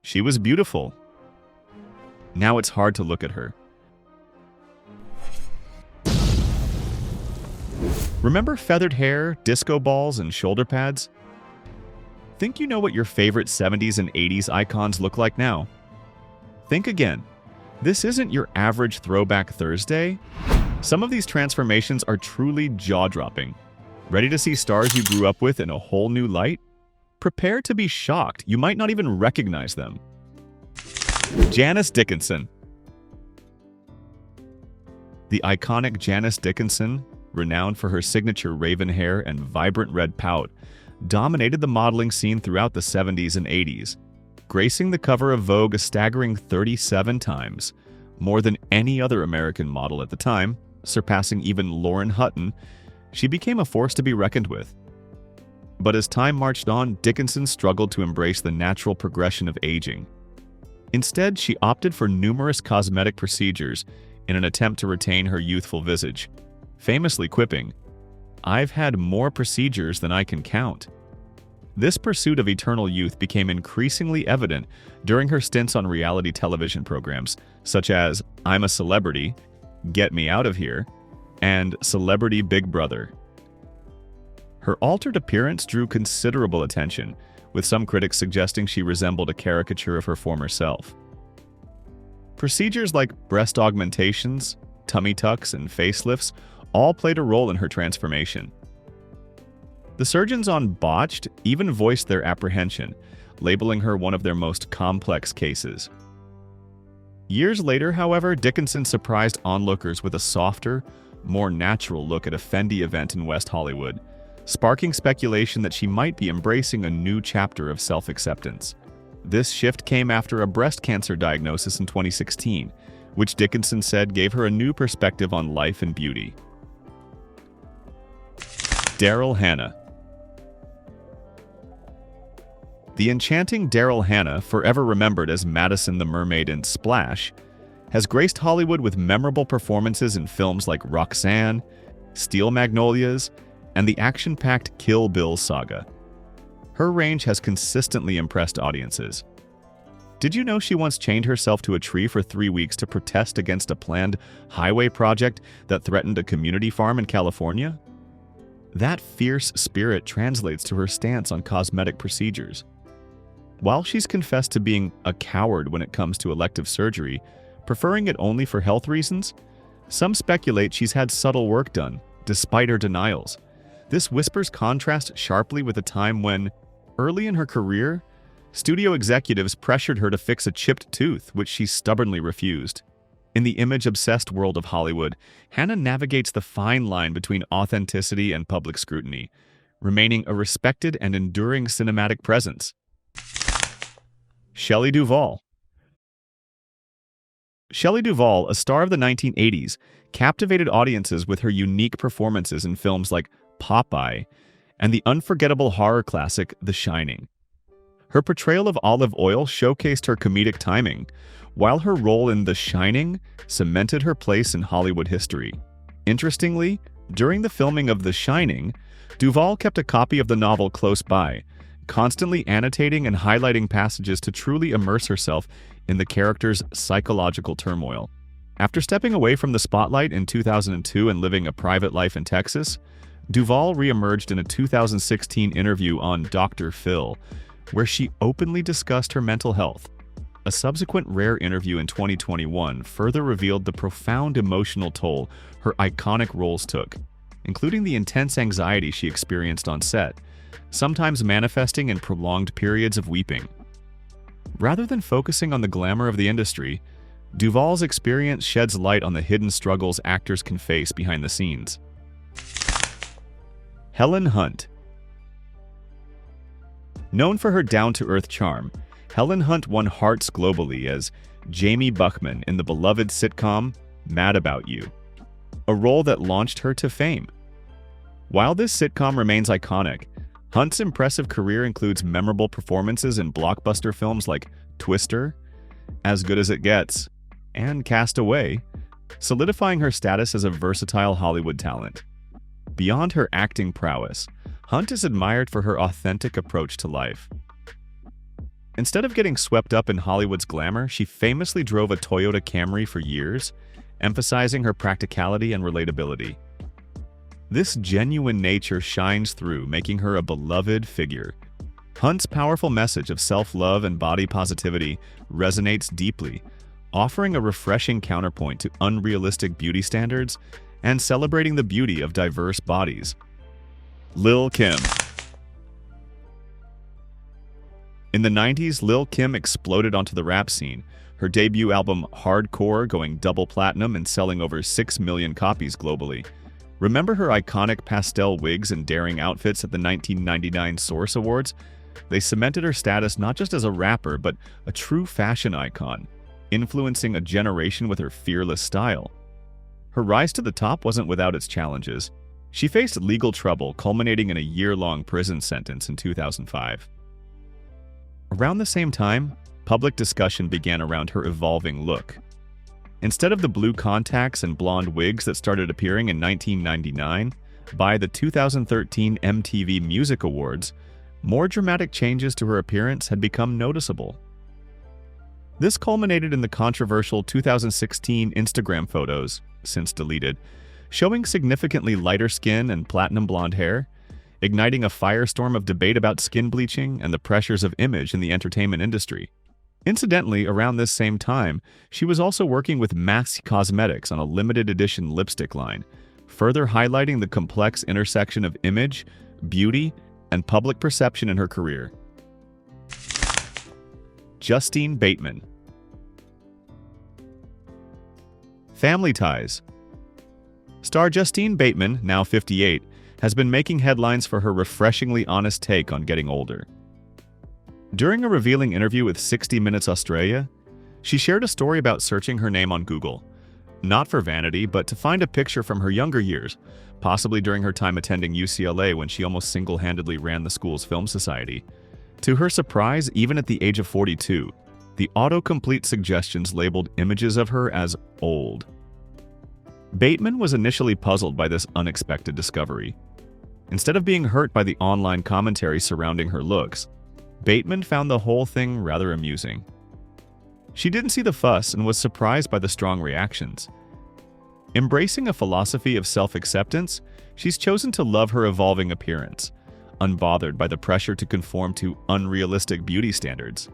She was beautiful. Now it's hard to look at her. Remember feathered hair, disco balls, and shoulder pads? Think you know what your favorite 70s and 80s icons look like now? Think again. This isn't your average Throwback Thursday. Some of these transformations are truly jaw-dropping. Ready to see stars you grew up with in a whole new light? Prepare to be shocked. You might not even recognize them. Janice Dickinson. The iconic Janice Dickinson, renowned for her signature raven hair and vibrant red pout, dominated the modeling scene throughout the 70s and 80s, gracing the cover of Vogue a staggering 37 times, more than any other American model at the time, surpassing even Lauren Hutton. She became a force to be reckoned with. But as time marched on, Dickinson struggled to embrace the natural progression of aging. Instead, she opted for numerous cosmetic procedures in an attempt to retain her youthful visage, famously quipping, "I've had more procedures than I can count." This pursuit of eternal youth became increasingly evident during her stints on reality television programs such as I'm a Celebrity, Get Me Out of Here, and Celebrity Big Brother. Her altered appearance drew considerable attention, with some critics suggesting she resembled a caricature of her former self. Procedures like breast augmentations, tummy tucks, and facelifts all played a role in her transformation. The surgeons on Botched even voiced their apprehension, labeling her one of their most complex cases. Years later, however, Dickinson surprised onlookers with a softer, more natural look at a Fendi event in West Hollywood, sparking speculation that she might be embracing a new chapter of self-acceptance. This shift came after a breast cancer diagnosis in 2016, which Dickinson said gave her a new perspective on life and beauty. Daryl Hannah. The enchanting Daryl Hannah, forever remembered as Madison the Mermaid in Splash, has graced Hollywood with memorable performances in films like Roxanne, Steel Magnolias, and the action-packed Kill Bill saga. Her range has consistently impressed audiences. Did you know she once chained herself to a tree for 3 weeks to protest against a planned highway project that threatened a community farm in California? That fierce spirit translates to her stance on cosmetic procedures. While she's confessed to being a coward when it comes to elective surgery, preferring it only for health reasons, some speculate she's had subtle work done, despite her denials. This whispers contrast sharply with a time when, early in her career, studio executives pressured her to fix a chipped tooth, which she stubbornly refused. In the image-obsessed world of Hollywood, Hannah navigates the fine line between authenticity and public scrutiny, remaining a respected and enduring cinematic presence. Shelley Duvall. Shelley Duvall, a star of the 1980s, captivated audiences with her unique performances in films like Popeye and the unforgettable horror classic The Shining. Her portrayal of Olive Oyl showcased her comedic timing, while her role in The Shining cemented her place in Hollywood history. Interestingly, during the filming of The Shining, Duvall kept a copy of the novel close by, constantly annotating and highlighting passages to truly immerse herself in the character's psychological turmoil. After stepping away from the spotlight in 2002 and living a private life in Texas, Duvall reemerged in a 2016 interview on Dr. Phil, where she openly discussed her mental health. A subsequent rare interview in 2021 further revealed the profound emotional toll her iconic roles took, including the intense anxiety she experienced on set, sometimes manifesting in prolonged periods of weeping. Rather than focusing on the glamour of the industry, Duvall's experience sheds light on the hidden struggles actors can face behind the scenes. Helen Hunt. Known for her down-to-earth charm, Helen Hunt won hearts globally as Jamie Buckman in the beloved sitcom Mad About You, a role that launched her to fame. While this sitcom remains iconic, Hunt's impressive career includes memorable performances in blockbuster films like Twister, As Good as It Gets, and Cast Away, solidifying her status as a versatile Hollywood talent. Beyond her acting prowess, Hunt is admired for her authentic approach to life. Instead of getting swept up in Hollywood's glamour, she famously drove a Toyota Camry for years, emphasizing her practicality and relatability. This genuine nature shines through, making her a beloved figure. Hunt's powerful message of self-love and body positivity resonates deeply, offering a refreshing counterpoint to unrealistic beauty standards and celebrating the beauty of diverse bodies. Lil' Kim. In the 90s, Lil' Kim exploded onto the rap scene, her debut album Hardcore going double platinum and selling over 6 million copies globally. Remember her iconic pastel wigs and daring outfits at the 1999 Source Awards? They cemented her status not just as a rapper, but a true fashion icon, influencing a generation with her fearless style. Her rise to the top wasn't without its challenges. She faced legal trouble, culminating in a year-long prison sentence in 2005. Around the same time, public discussion began around her evolving look. Instead of the blue contacts and blonde wigs that started appearing in 1999, by the 2013 MTV Music Awards, more dramatic changes to her appearance had become noticeable. This culminated in the controversial 2016 Instagram photos, since deleted, showing significantly lighter skin and platinum blonde hair, igniting a firestorm of debate about skin bleaching and the pressures of image in the entertainment industry. Incidentally, around this same time, she was also working with Max Cosmetics on a limited edition lipstick line, further highlighting the complex intersection of image, beauty, and public perception in her career. Justine Bateman. Family ties. Star Justine Bateman, now 58, has been making headlines for her refreshingly honest take on getting older. During a revealing interview with 60 Minutes Australia, she shared a story about searching her name on Google, not for vanity, but to find a picture from her younger years, possibly during her time attending UCLA when she almost single-handedly ran the school's film society. To her surprise, even at the age of 42, the autocomplete suggestions labeled images of her as old. Bateman was initially puzzled by this unexpected discovery. Instead of being hurt by the online commentary surrounding her looks, Bateman found the whole thing rather amusing. She didn't see the fuss and was surprised by the strong reactions. Embracing a philosophy of self-acceptance, she's chosen to love her evolving appearance, unbothered by the pressure to conform to unrealistic beauty standards.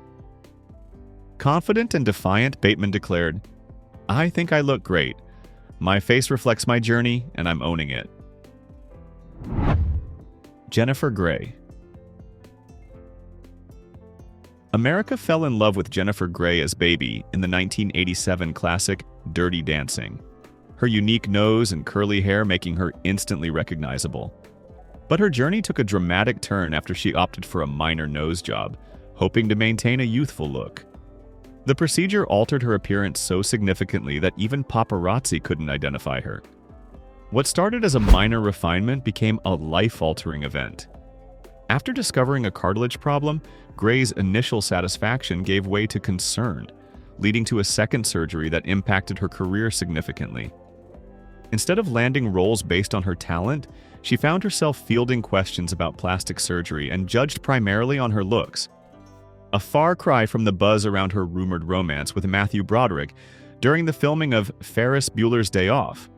Confident and defiant, Bateman declared, "I think I look great. My face reflects my journey, and I'm owning it." Jennifer Grey. America fell in love with Jennifer Grey as Baby in the 1987 classic Dirty Dancing, her unique nose and curly hair making her instantly recognizable. But her journey took a dramatic turn after she opted for a minor nose job, hoping to maintain a youthful look. The procedure altered her appearance so significantly that even paparazzi couldn't identify her. What started as a minor refinement became a life-altering event. After discovering a cartilage problem, Grey's initial satisfaction gave way to concern, leading to a second surgery that impacted her career significantly. Instead of landing roles based on her talent, she found herself fielding questions about plastic surgery and judged primarily on her looks. A far cry from the buzz around her rumored romance with Matthew Broderick during the filming of Ferris Bueller's Day Off.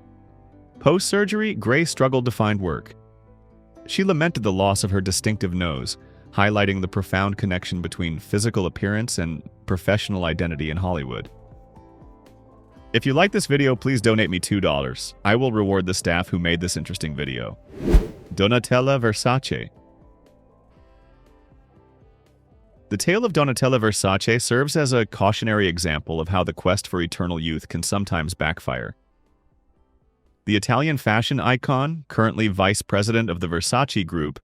Post-surgery, Grey struggled to find work. She lamented the loss of her distinctive nose, highlighting the profound connection between physical appearance and professional identity in Hollywood. If you like this video, please donate me $2. I will reward the staff who made this interesting video. Donatella Versace. The tale of Donatella Versace serves as a cautionary example of how the quest for eternal youth can sometimes backfire. The Italian fashion icon, currently vice president of the Versace Group,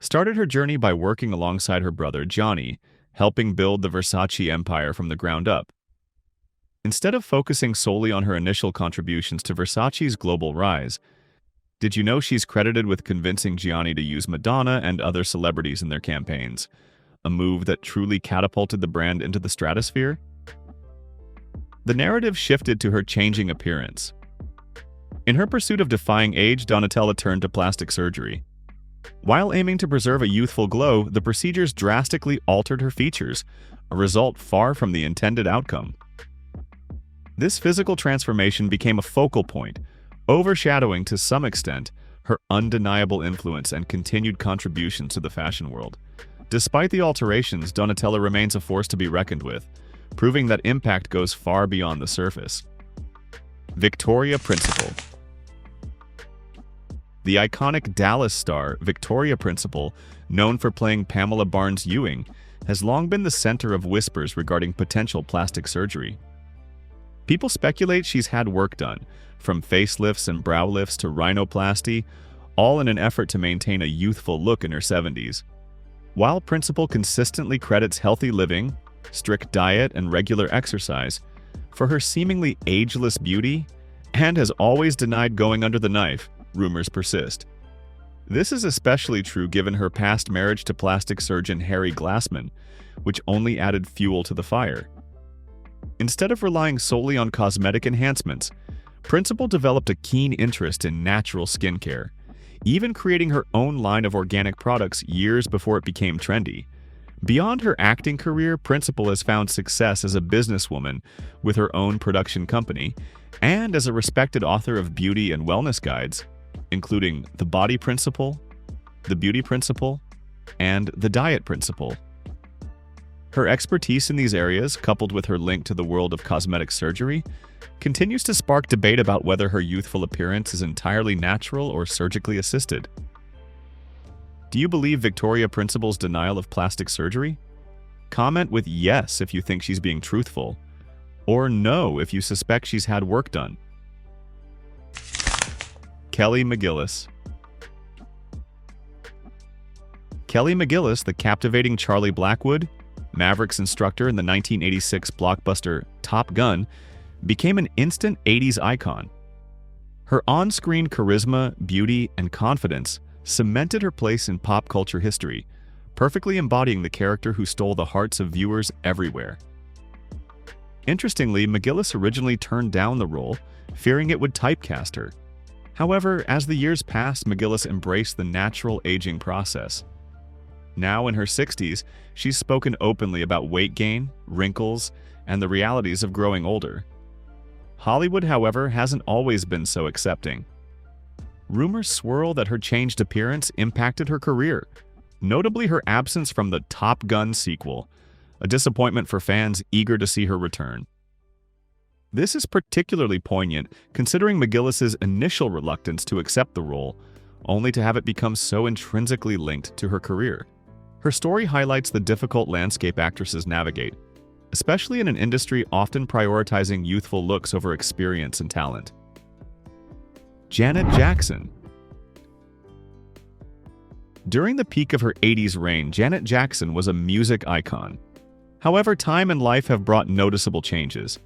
started her journey by working alongside her brother Gianni, helping build the Versace empire from the ground up. Instead of focusing solely on her initial contributions to Versace's global rise, did you know she's credited with convincing Gianni to use Madonna and other celebrities in their campaigns, a move that truly catapulted the brand into the stratosphere? The narrative shifted to her changing appearance. In her pursuit of defying age, Donatella turned to plastic surgery. While aiming to preserve a youthful glow, the procedures drastically altered her features, a result far from the intended outcome. This physical transformation became a focal point, overshadowing to some extent her undeniable influence and continued contributions to the fashion world. Despite the alterations, Donatella remains a force to be reckoned with, proving that impact goes far beyond the surface. Victoria Principal. The iconic Dallas star, Victoria Principal, known for playing Pamela Barnes Ewing, has long been the center of whispers regarding potential plastic surgery. People speculate she's had work done, from facelifts and brow lifts to rhinoplasty, all in an effort to maintain a youthful look in her 70s. While Principal consistently credits healthy living, strict diet, and regular exercise for her seemingly ageless beauty, and has always denied going under the knife, rumors persist. This is especially true given her past marriage to plastic surgeon Harry Glassman, which only added fuel to the fire. Instead of relying solely on cosmetic enhancements, Principal developed a keen interest in natural skincare, even creating her own line of organic products years before it became trendy. Beyond her acting career, Principal has found success as a businesswoman with her own production company and as a respected author of beauty and wellness guides, including The Body Principle, The Beauty Principle, and The Diet Principle. Her expertise in these areas, coupled with her link to the world of cosmetic surgery, continues to spark debate about whether her youthful appearance is entirely natural or surgically assisted. Do you believe Victoria Principal's denial of plastic surgery? Comment with yes if you think she's being truthful, or no if you suspect she's had work done. Kelly McGillis. Kelly McGillis, the captivating Charlie Blackwood, Maverick's instructor in the 1986 blockbuster Top Gun, became an instant 80s icon. Her on-screen charisma, beauty, and confidence cemented her place in pop culture history, perfectly embodying the character who stole the hearts of viewers everywhere. Interestingly, McGillis originally turned down the role, fearing it would typecast her. However, as the years passed, McGillis embraced the natural aging process. Now in her 60s, she's spoken openly about weight gain, wrinkles, and the realities of growing older. Hollywood, however, hasn't always been so accepting. Rumors swirl that her changed appearance impacted her career, notably her absence from the Top Gun sequel, a disappointment for fans eager to see her return. This is particularly poignant considering McGillis's initial reluctance to accept the role, only to have it become so intrinsically linked to her career. Her story highlights the difficult landscape actresses navigate, especially in an industry often prioritizing youthful looks over experience and talent. Janet Jackson. During the peak of her 80s reign, Janet Jackson was a music icon. However, time and life have brought noticeable changes.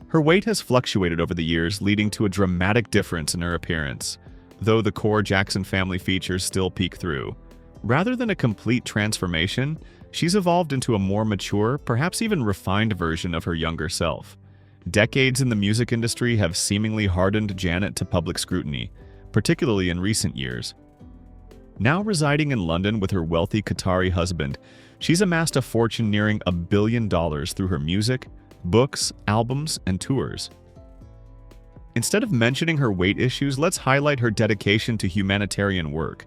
Her weight has fluctuated over the years, leading to a dramatic difference in her appearance, though the core Jackson family features still peek through. Rather than a complete transformation, she's evolved into a more mature, perhaps even refined version of her younger self. Decades in the music industry have seemingly hardened Janet to public scrutiny, particularly in recent years. Now residing in London with her wealthy Qatari husband, she's amassed a fortune nearing $1 billion through her music, books, albums, and tours. Instead of mentioning her weight issues, let's highlight her dedication to humanitarian work,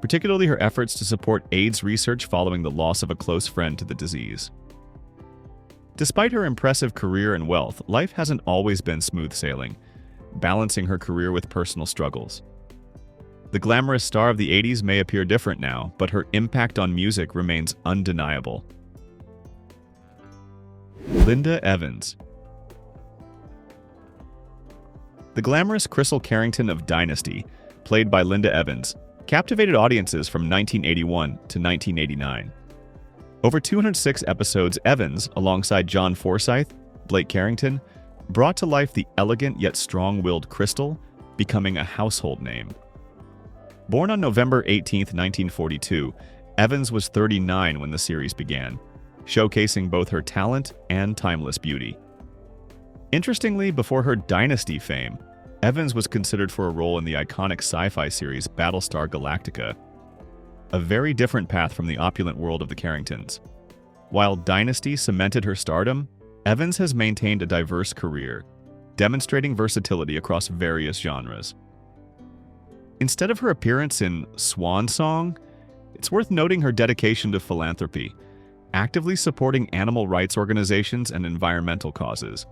particularly her efforts to support AIDS research following the loss of a close friend to the disease. Despite her impressive career and wealth, life hasn't always been smooth sailing, balancing her career with personal struggles. The glamorous star of the 80s may appear different now, but her impact on music remains undeniable. Linda Evans. The glamorous Crystal Carrington of Dynasty, played by Linda Evans, captivated audiences from 1981 to 1989. Over 206 episodes, Evans, alongside John Forsythe, Blake Carrington, brought to life the elegant yet strong-willed Crystal, becoming a household name. Born on November 18, 1942, Evans was 39 when the series began, showcasing both her talent and timeless beauty. Interestingly, before her Dynasty fame, Evans was considered for a role in the iconic sci-fi series Battlestar Galactica. a very different path from the opulent world of the Carringtons. While Dynasty cemented her stardom, Evans has maintained a diverse career, demonstrating versatility across various genres. Instead of her appearance in Swan Song, it's worth noting her dedication to philanthropy, actively supporting animal rights organizations and environmental causes.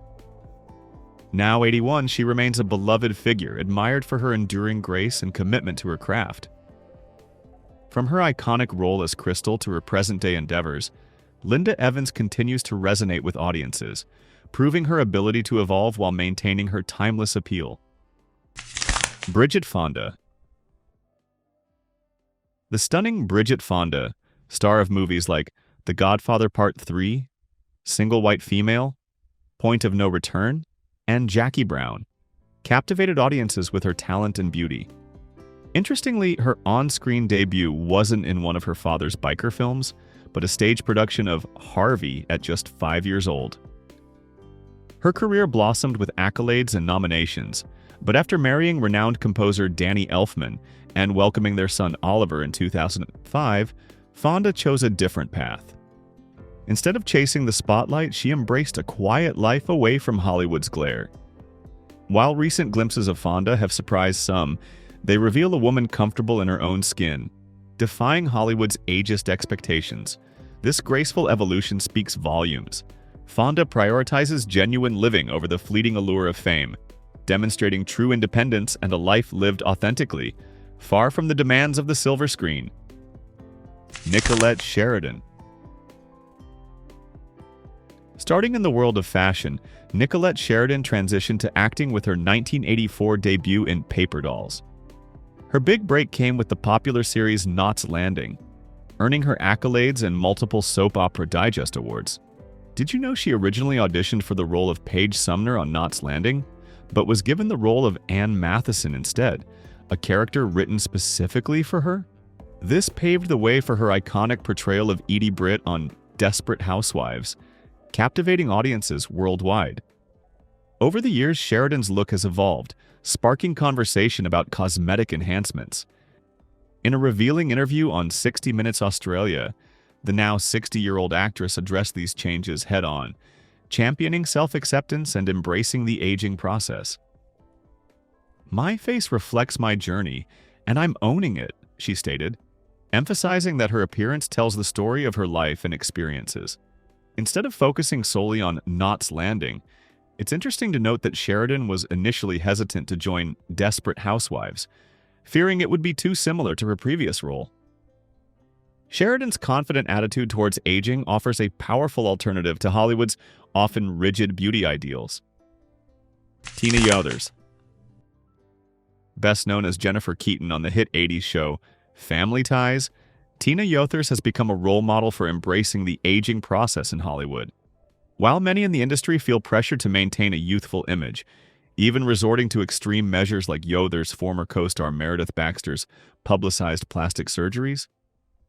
Now 81, she remains a beloved figure, admired for her enduring grace and commitment to her craft. From her iconic role as Crystal to her present-day endeavors, Linda Evans continues to resonate with audiences, proving her ability to evolve while maintaining her timeless appeal. Bridget Fonda. The stunning Bridget Fonda, star of movies like The Godfather Part 3, Single White Female, Point of No Return, and Jackie Brown, captivated audiences with her talent and beauty. Interestingly, her on-screen debut wasn't in one of her father's biker films, but a stage production of Harvey at just 5 years old. Her career blossomed with accolades and nominations, but after marrying renowned composer Danny Elfman and welcoming their son Oliver in 2005, Fonda chose a different path. Instead of chasing the spotlight, she embraced a quiet life away from Hollywood's glare. While recent glimpses of Fonda have surprised some, they reveal a woman comfortable in her own skin, defying Hollywood's ageist expectations. This graceful evolution speaks volumes. Fonda prioritizes genuine living over the fleeting allure of fame, demonstrating true independence and a life lived authentically, far from the demands of the silver screen. Nicolette Sheridan. Starting in the world of fashion, Nicolette Sheridan transitioned to acting with her 1984 debut in Paper Dolls. Her big break came with the popular series Knots Landing, earning her accolades and multiple Soap Opera Digest awards. Did you know she originally auditioned for the role of Paige Sumner on Knots Landing, but was given the role of Ann Matheson instead, a character written specifically for her? This paved the way for her iconic portrayal of Edie Britt on Desperate Housewives, captivating audiences worldwide. Over the years, Sheridan's look has evolved, sparking conversation about cosmetic enhancements. In a revealing interview on 60 Minutes Australia, the now 60-year-old actress addressed these changes head-on, championing self-acceptance and embracing the aging process. "My face reflects my journey, and I'm owning it," she stated, emphasizing that her appearance tells the story of her life and experiences. Instead of focusing solely on Knots Landing, it's interesting to note that Sheridan was initially hesitant to join Desperate Housewives, fearing it would be too similar to her previous role. Sheridan's confident attitude towards aging offers a powerful alternative to Hollywood's often rigid beauty ideals. Tina Yothers. Best known as Jennifer Keaton on the hit 80s show Family Ties, Tina Yothers has become a role model for embracing the aging process in Hollywood. While many in the industry feel pressure to maintain a youthful image, even resorting to extreme measures like Yothers' former co-star Meredith Baxter's publicized plastic surgeries,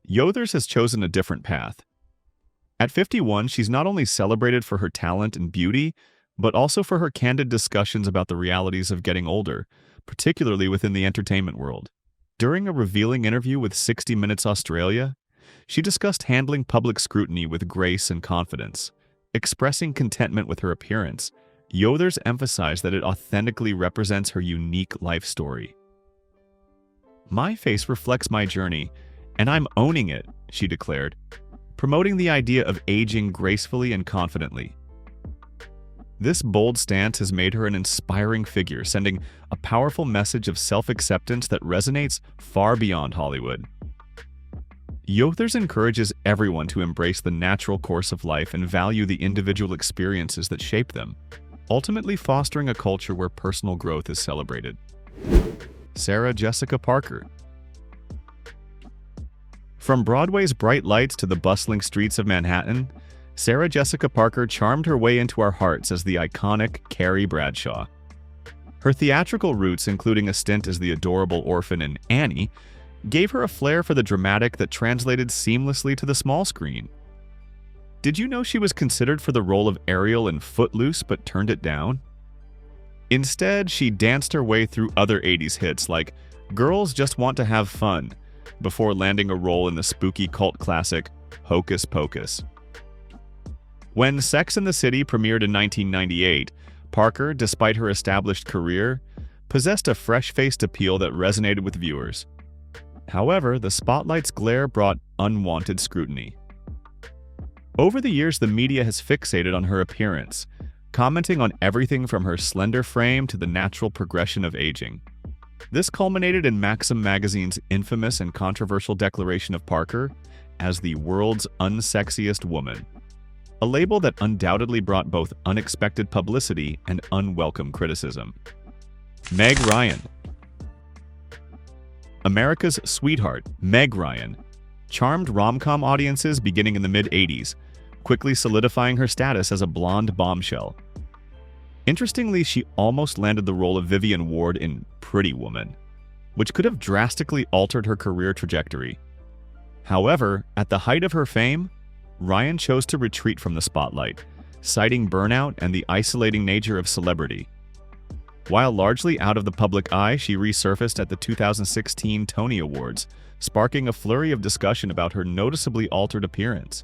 Yothers has chosen a different path. At 51, she's not only celebrated for her talent and beauty, but also for her candid discussions about the realities of getting older, particularly within the entertainment world. During a revealing interview with 60 Minutes Australia, she discussed handling public scrutiny with grace and confidence. Expressing contentment with her appearance, Yothers emphasized that it authentically represents her unique life story. "My face reflects my journey, and I'm owning it," she declared, promoting the idea of aging gracefully and confidently. This bold stance has made her an inspiring figure, sending a powerful message of self-acceptance that resonates far beyond Hollywood. Yothers encourages everyone to embrace the natural course of life and value the individual experiences that shape them, ultimately fostering a culture where personal growth is celebrated. Sarah Jessica Parker. From Broadway's bright lights to the bustling streets of Manhattan, Sarah Jessica Parker charmed her way into our hearts as the iconic Carrie Bradshaw. Her theatrical roots, including a stint as the adorable orphan in Annie, gave her a flair for the dramatic that translated seamlessly to the small screen. Did you know she was considered for the role of Ariel in Footloose but turned it down? Instead, she danced her way through other 80s hits like Girls Just Want to Have Fun, before landing a role in the spooky cult classic Hocus Pocus. When Sex and the City premiered in 1998, Parker, despite her established career, possessed a fresh-faced appeal that resonated with viewers. However, the spotlight's glare brought unwanted scrutiny. Over the years, the media has fixated on her appearance, commenting on everything from her slender frame to the natural progression of aging. This culminated in Maxim magazine's infamous and controversial declaration of Parker as the world's unsexiest woman, a label that undoubtedly brought both unexpected publicity and unwelcome criticism. Meg Ryan. America's sweetheart, Meg Ryan, charmed rom-com audiences beginning in the mid-'80s, quickly solidifying her status as a blonde bombshell. Interestingly, she almost landed the role of Vivian Ward in Pretty Woman, which could have drastically altered her career trajectory. However, at the height of her fame, Ryan chose to retreat from the spotlight, citing burnout and the isolating nature of celebrity. While largely out of the public eye, she resurfaced at the 2016 Tony Awards, sparking a flurry of discussion about her noticeably altered appearance.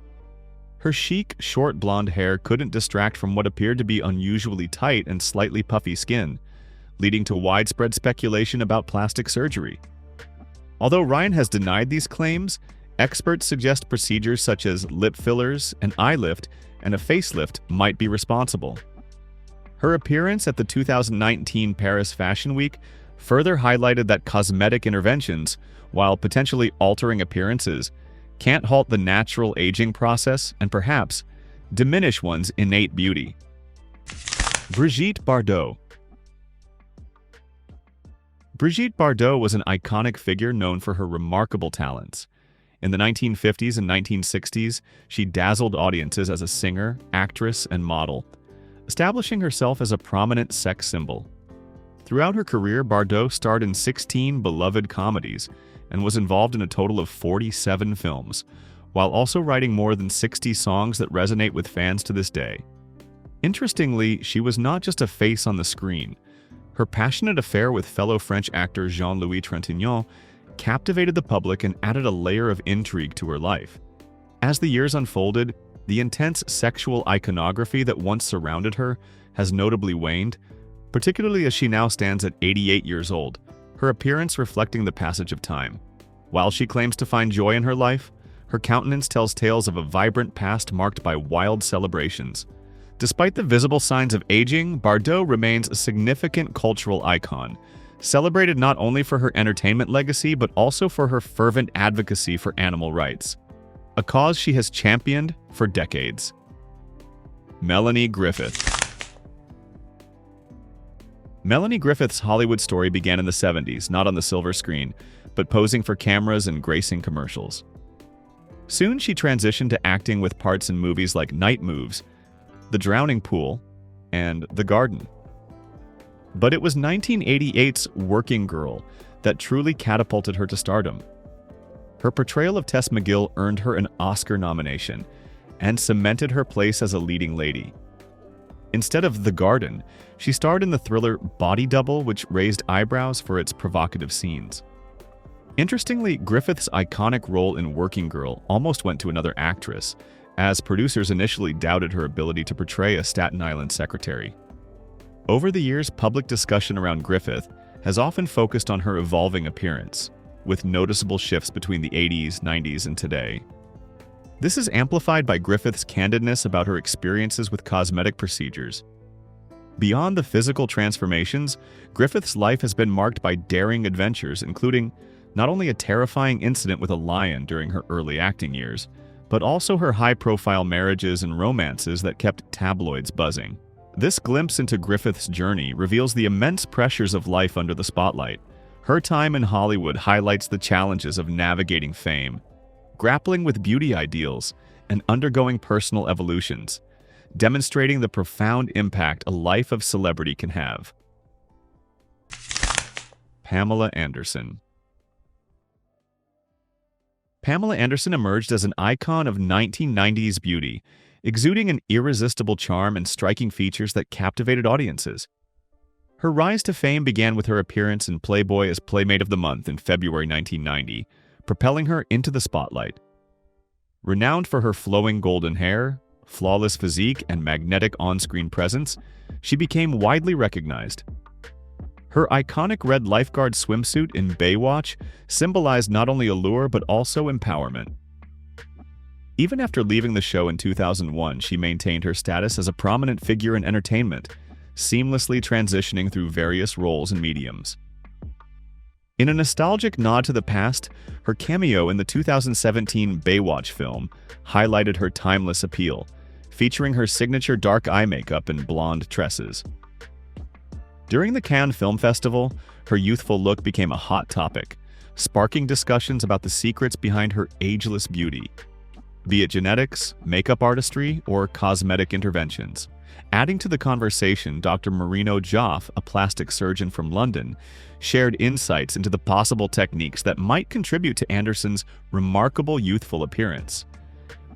Her chic, short blonde hair couldn't distract from what appeared to be unusually tight and slightly puffy skin, leading to widespread speculation about plastic surgery. Although Ryan has denied these claims, experts suggest procedures such as lip fillers, an eye lift, and a facelift might be responsible. Her appearance at the 2019 Paris Fashion Week further highlighted that cosmetic interventions, while potentially altering appearances, can't halt the natural aging process and perhaps diminish one's innate beauty. Brigitte Bardot. Brigitte Bardot was an iconic figure known for her remarkable talents. In the 1950s and 1960s, she dazzled audiences as a singer, actress, and model, establishing herself as a prominent sex symbol. Throughout her career, Bardot starred in 16 beloved comedies and was involved in a total of 47 films, while also writing more than 60 songs that resonate with fans to this day. Interestingly, she was not just a face on the screen. Her passionate affair with fellow French actor Jean-Louis Trintignant captivated the public and added a layer of intrigue to her life. As the years unfolded, the intense sexual iconography that once surrounded her has notably waned, particularly as she now stands at 88 years old, her appearance reflecting the passage of time. While she claims to find joy in her life, her countenance tells tales of a vibrant past marked by wild celebrations. Despite the visible signs of aging, Bardot remains a significant cultural icon, celebrated not only for her entertainment legacy but also for her fervent advocacy for animal rights, a cause she has championed for decades. Melanie Griffith. Melanie Griffith's Hollywood story began in the 70s, not on the silver screen, but posing for cameras and gracing commercials. Soon she transitioned to acting with parts in movies like Night Moves, The Drowning Pool, and The Garden. But it was 1988's Working Girl that truly catapulted her to stardom. Her portrayal of Tess McGill earned her an Oscar nomination and cemented her place as a leading lady. Instead of The Garden, she starred in the thriller Body Double, which raised eyebrows for its provocative scenes. Interestingly, Griffith's iconic role in Working Girl almost went to another actress, as producers initially doubted her ability to portray a Staten Island secretary. Over the years, public discussion around Griffith has often focused on her evolving appearance, with noticeable shifts between the 80s, 90s, and today. This is amplified by Griffith's candidness about her experiences with cosmetic procedures. Beyond the physical transformations, Griffith's life has been marked by daring adventures, including not only a terrifying incident with a lion during her early acting years, but also her high-profile marriages and romances that kept tabloids buzzing. This glimpse into Griffith's journey reveals the immense pressures of life under the spotlight. Her time in Hollywood highlights the challenges of navigating fame, grappling with beauty ideals, and undergoing personal evolutions, demonstrating the profound impact a life of celebrity can have. Pamela Anderson. Pamela Anderson emerged as an icon of 1990s beauty, exuding an irresistible charm and striking features that captivated audiences. Her rise to fame began with her appearance in Playboy as Playmate of the Month in February 1990, propelling her into the spotlight. Renowned for her flowing golden hair, flawless physique, and magnetic on-screen presence, she became widely recognized. Her iconic red lifeguard swimsuit in Baywatch symbolized not only allure but also empowerment. Even after leaving the show in 2001, she maintained her status as a prominent figure in entertainment, seamlessly transitioning through various roles and mediums. In a nostalgic nod to the past, her cameo in the 2017 Baywatch film highlighted her timeless appeal, featuring her signature dark eye makeup and blonde tresses. During the Cannes Film Festival, her youthful look became a hot topic, sparking discussions about the secrets behind her ageless beauty, be it genetics, makeup artistry, or cosmetic interventions. Adding to the conversation, Dr. Marino Joffe, a plastic surgeon from London, shared insights into the possible techniques that might contribute to Anderson's remarkable youthful appearance.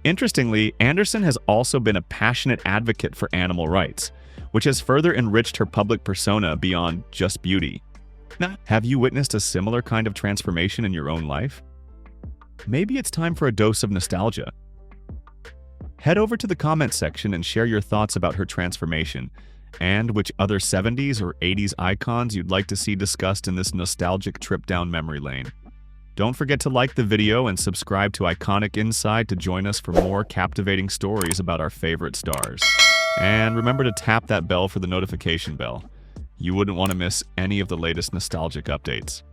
Interestingly, Anderson has also been a passionate advocate for animal rights, which has further enriched her public persona beyond just beauty. Now, have you witnessed a similar kind of transformation in your own life? Maybe it's time for a dose of nostalgia. Head over to the comment section and share your thoughts about her transformation, and which other 70s or 80s icons you'd like to see discussed in this nostalgic trip down memory lane. Don't forget to like the video and subscribe to Iconic Inside to join us for more captivating stories about our favorite stars. And remember to tap that bell for the notification bell. You wouldn't want to miss any of the latest nostalgic updates.